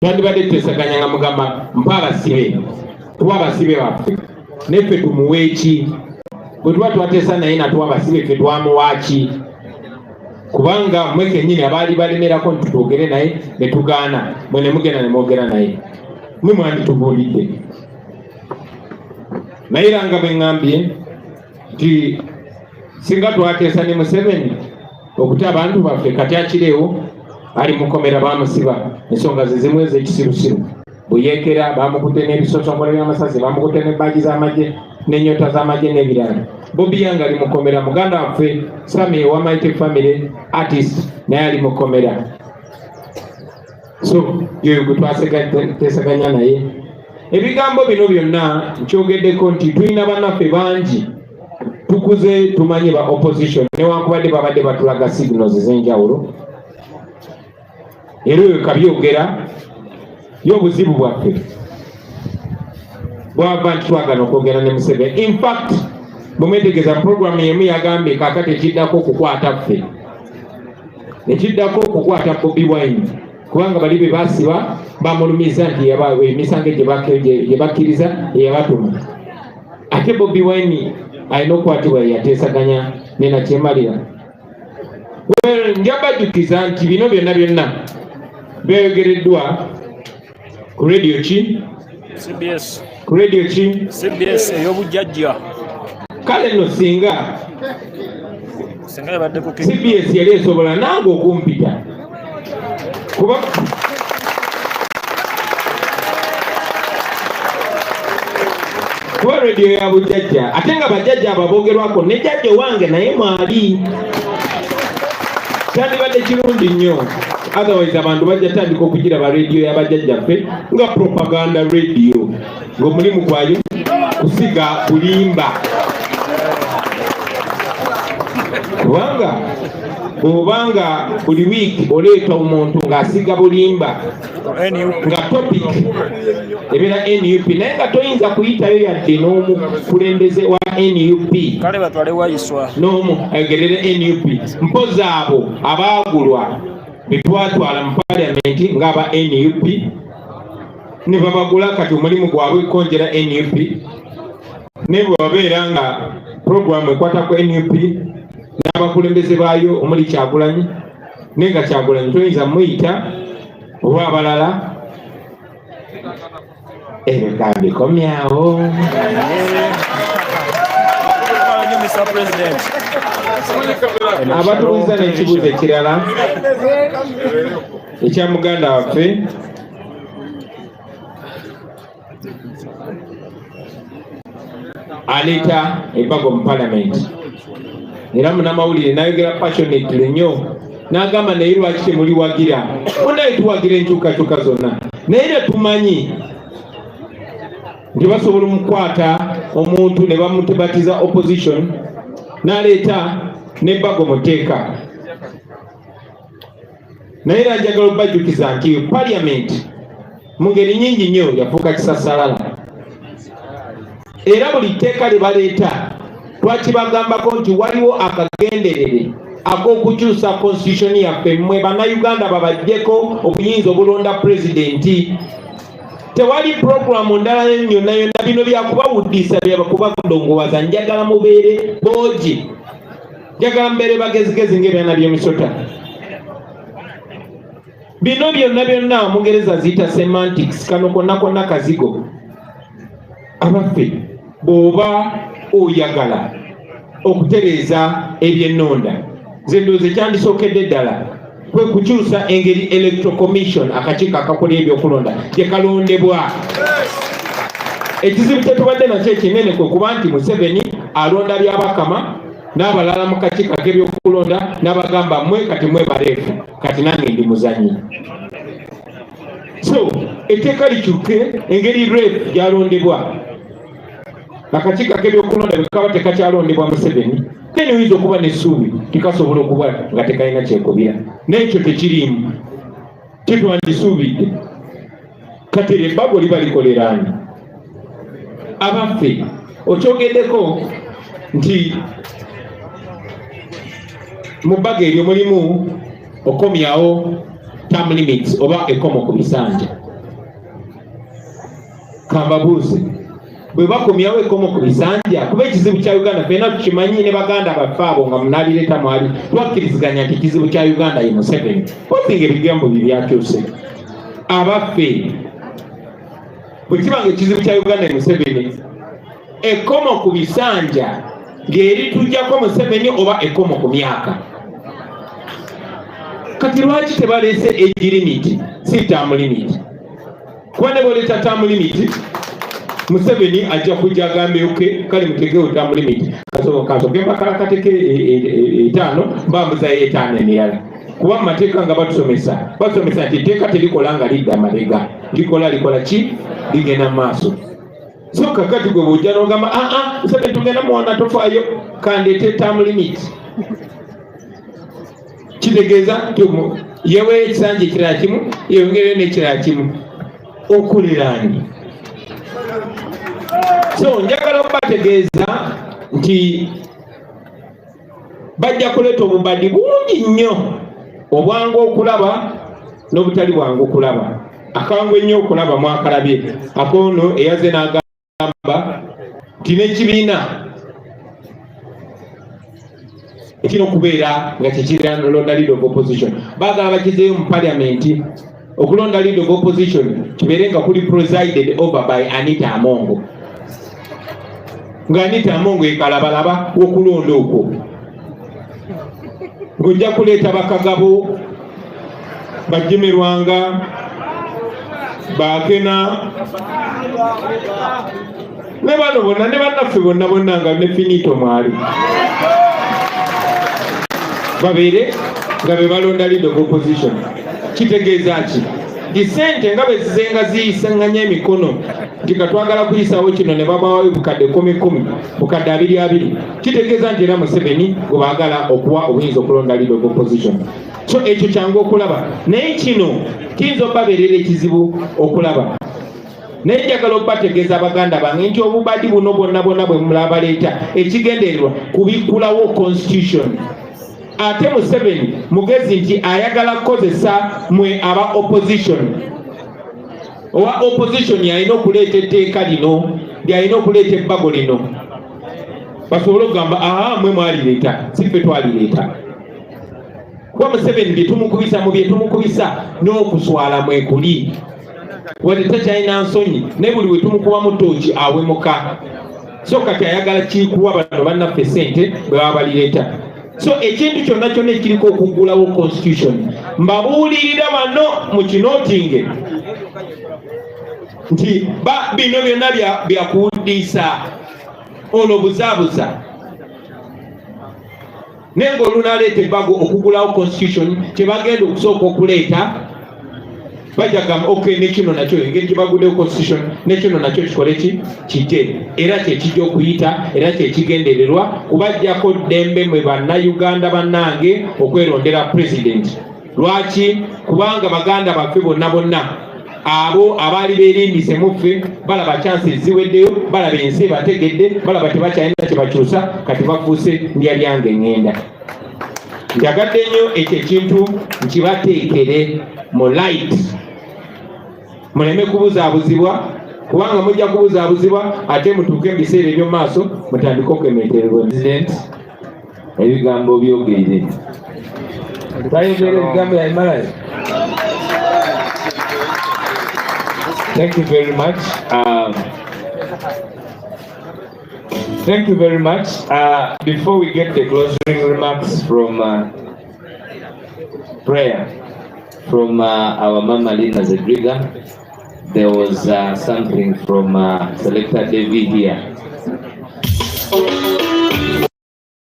twandibadde twesaganya nga mugamba mpa abasibe tuwa abasibe baffe neffe tumuweeki bwe tuba twateesa naye natuwa abasibe ffe twamuwaaki kubanga mwe kennyini abaali balemerako nti twogere naye ne tugaana mwe ne mugenda ne mwogera naye mwe mwanditubuulidde naye era nga bwe ŋŋambye nti singa twateesa ne Museveni okuti abantu baffe kati akireewo ali mukomera bamusiba ensonga ze zimu ez'ekisirusiru buyeekera bamukutte n'ebisosongolo by'amasasi bamukutte n'ebbaagi z'amagye n'ennyota z'amagye n'ebirala Bobi Wine ali mukomera muganda waffe Sami wa Mighty Family artist naye ali mukomera so yoyo gwe twaseganya naye ebigambo bino byonna nkyogeddeko nti tulina bannaffe bangi tukuze tumanyi ba opposition newankubadde babadde batulaga signals ez'enjawulo era oyo kabyogera y'obuzibu bwaffe bwava nti twagana okwogera ne Museveni. In fact bumwetegeeza programu yemu yagambye kaakati ekiddako okukwata ffe ekiddako okukwata Bobi Wine kubanga bali be basiba bamulumiza nti emisango gye bakkiriza eyabatuma ate Bobi Wine alina okukwatibwa yateesaganya ne Nakyemalira. Njabajjukiza nti bino byonna byogereddwa ku radio ki? CBS. Ku radio ki? CBS ey'obujjajja. Kale nno singa yabadde ku CBS yali esobola nange okumpita kuba radio ya bujjajja ate nga bajjajja ababoogerwako ne jjajja wange naye mwali kyandibadde kirungi nnyo otherwise abantu bajja tandika okugiraba radio y'abajjajjaffe nga propaganda radio ng'omulimu gwayo kusiga bulimba kubanga buli wiiki oleeta omuntu ng'asiga bulimba nga topic ebeera NUP naye nga toyinza kuyitayo yadde n'omukulembeze wa NUP n'omu ayogerere NUP mpozi abo abaagulwa betwatwala mu paliamenti ng'aba NUP ne babagula kati omulimu gwabwe konjera NUP ne bwe babeera nga programu ekwata ku NUP n'abakulembeze baayo omuli Kyagulanyi naye nga Kyagulanyi toyinza muyita oba abalala ebigambo bikomyawo abatuuliza n'ekibuuzo ekirala ekya muganda waffe aleeta embago mu palamenti era munnamawulire n'ayogera passionately nnyo n'agamba naye lwaki temuliwagira munaye tuwagira enkyukakyuka zonna naye era tumanyi nti basobola omukwata omuntu ne bamutebatiza opposition n'aleeta n'ebbago muteeka naye era njagala obajjukiza nti parliament mu ngeri nnyingi nnyo yafuuka kisasalala era buli tteeka lye baleeta twakibagambako nti waliwo akagenderere ak'okukyusa constitution yaffe mmwe bannayuganda babajjeko obuyinza obulonda pulezidenti tewali programu ndala yonna yonna bino byakubawuddisa byakubadongowaza njagala mubeere boogi njagala mubeere bagezigezi ng'ebyana by'emisota bino byonna Mungereza ziyita semantics kano konna kazigo abaffe bw'oba oyagala okutereeza ebyennonda ze ndowooza kyandisookedde ddala kwe kukyusa engeri electoral commission akakiiko akakola ebyokulonda gye kalondebwa ekizibu kyetubadde nakyo ekinene kwe kuba nti Museveni alonda byabakama n'abalala mu kakiiko ak'ebyokulonda n'abagamba mmwe kati mwe baleefu kati nange ndi muzanyi so etteeka likyuke engeri ref gyalondebwa akakiiko ak'ebyokulonda bwe kaba tekakyalondebwa Museveni kene oyinza okuba n'essuubi tikasobola okuba nga tekalina kyekubira n'ekyo tekirimu tetwandisuubidde kati ebbago liba likoleraani abaffe okyogeddeko nti mu bbaga eryo mulimu okomyawo term limits oba ekomo ku bisanja kambabuuze bwe bakomyawo ekkomo ku bisanja kuba ekizibu kya Uganda fena tukimanyi ne baganda baffe abo nga munalireeta mwali twakkiriziganya nti ekizibu kya Uganda ye Museveni osinga ebigambo bibyakyuse abaffe bwe kibanga ekizibu kya Uganda ye Museveni ekkomo ku bisanja ng'eri tujjako Museveni oba ekkomo ku myaka kati lwaki tebaleese age limit si term limit kuba ne boleeta term limit Museveni ajja kujja agambe oke kale mutegewo term limit kasoke mpaka kateke 5 mbamuzayo 5 emyala kuba mu mateeka nga basomesa nti etteeka terikola nga lidda mabega likola ki ligenda mu maaso so kakati gwe bw'ojja n'ogamba Museveni tugenda muwana tofaayo kandeete term limit kitegeeza yewe ekisanja ekirala kimu yeyongereyo n'ekirala kimu okuliraani so njagala okubategeeza nti bajja kuleeta obubadi bungi nnyo obwangu okulaba n'obutali bwangu okulaba akangu ennyo okulaba mwakalabye akoono eyaze n'agamba nti n'ekibiina ekina okubeera nga kyekiralonda leader of opposition baagala bakizeeyo mu parliament okulonda leader of opposition kibeere nga kuli presided over by Anita Amongo nga Anita Amongo ekalabalaba w'okulonda okwo ng'ojja kuleeta bakagabo bajemerwanga bakena ne bano bonna ne bannaffe bonna nga ne finito mwali babeere nga be balonda leader of opposition kitegeeza ki disente nga bwe zizenga ziyisanganya emikono nti katwagala kuyisawo kino ne babawayo bukadde 10 bukadde 20 kitegeeza nti era Museveni gwe baagala okuwa obuyinza okulonda leader of opposition so ekyo kyangu okulaba naye kino kiyinza okubabeerera ekizibu okulaba naye njagala okubategeeza abaganda bange nti obubadi buno bonna bwe mulabaleeta ekigendererwa kubikkulawo constitution ate Museveni mugezi nti ayagala kukozesa mwe aba opposition owa opposition yalina okuleeta etteeka lino lyalina okuleeta ebbago lino basobole okugamba mwe mwalireeta si ffe twalireeta kuba Museveni byetumukubisa mu byetumukubisa n'okuswala mwekuli wadde takyalina nsonyi naye buli wetumukubamu tooki awemuka so kati ayagala kikuwa bano bannaffe sente bwe baba balireeta so ekintu kyonna ekiriko okuggulawo constitution mbabuulirira bano mu kinootinge nti bino byonna byakuwuddisa ono buzaabuza naye ng'olunaleeta ebbago okuggulawo constitution kyebagenda okusooka okuleeta bajja gamba nekino nakyo engeri gyebaguddewo constitution nekino nakyo kikole kijje era kyekijja okuyita era kyekigendererwa kubajjako ddembe mwe bannayuganda bannange okwerondera president lwaki kubanga baganda baffe bonna abo abaali beerimbise muffe balaba chance ziweddeyo balaba ensi bategedde balaba tebakyalina kyebakyusa kati bafuuse ndya lyange ngenda njagadde nnyo ekyo ekintu nkibateekere mu light muleme kubuzaabuzibwa kubanga mujja kubuzaabuzibwa ate mutuuke mu biseera eby'omu maaso mutandike okwemetererwa president ebigambo byogerere tayogera ebigambo yabimalayo. Thank you very much. Thank you very much. Before we get the closing remarks from prayer from our Mama Lina Zedriga, there was something from Selector David here.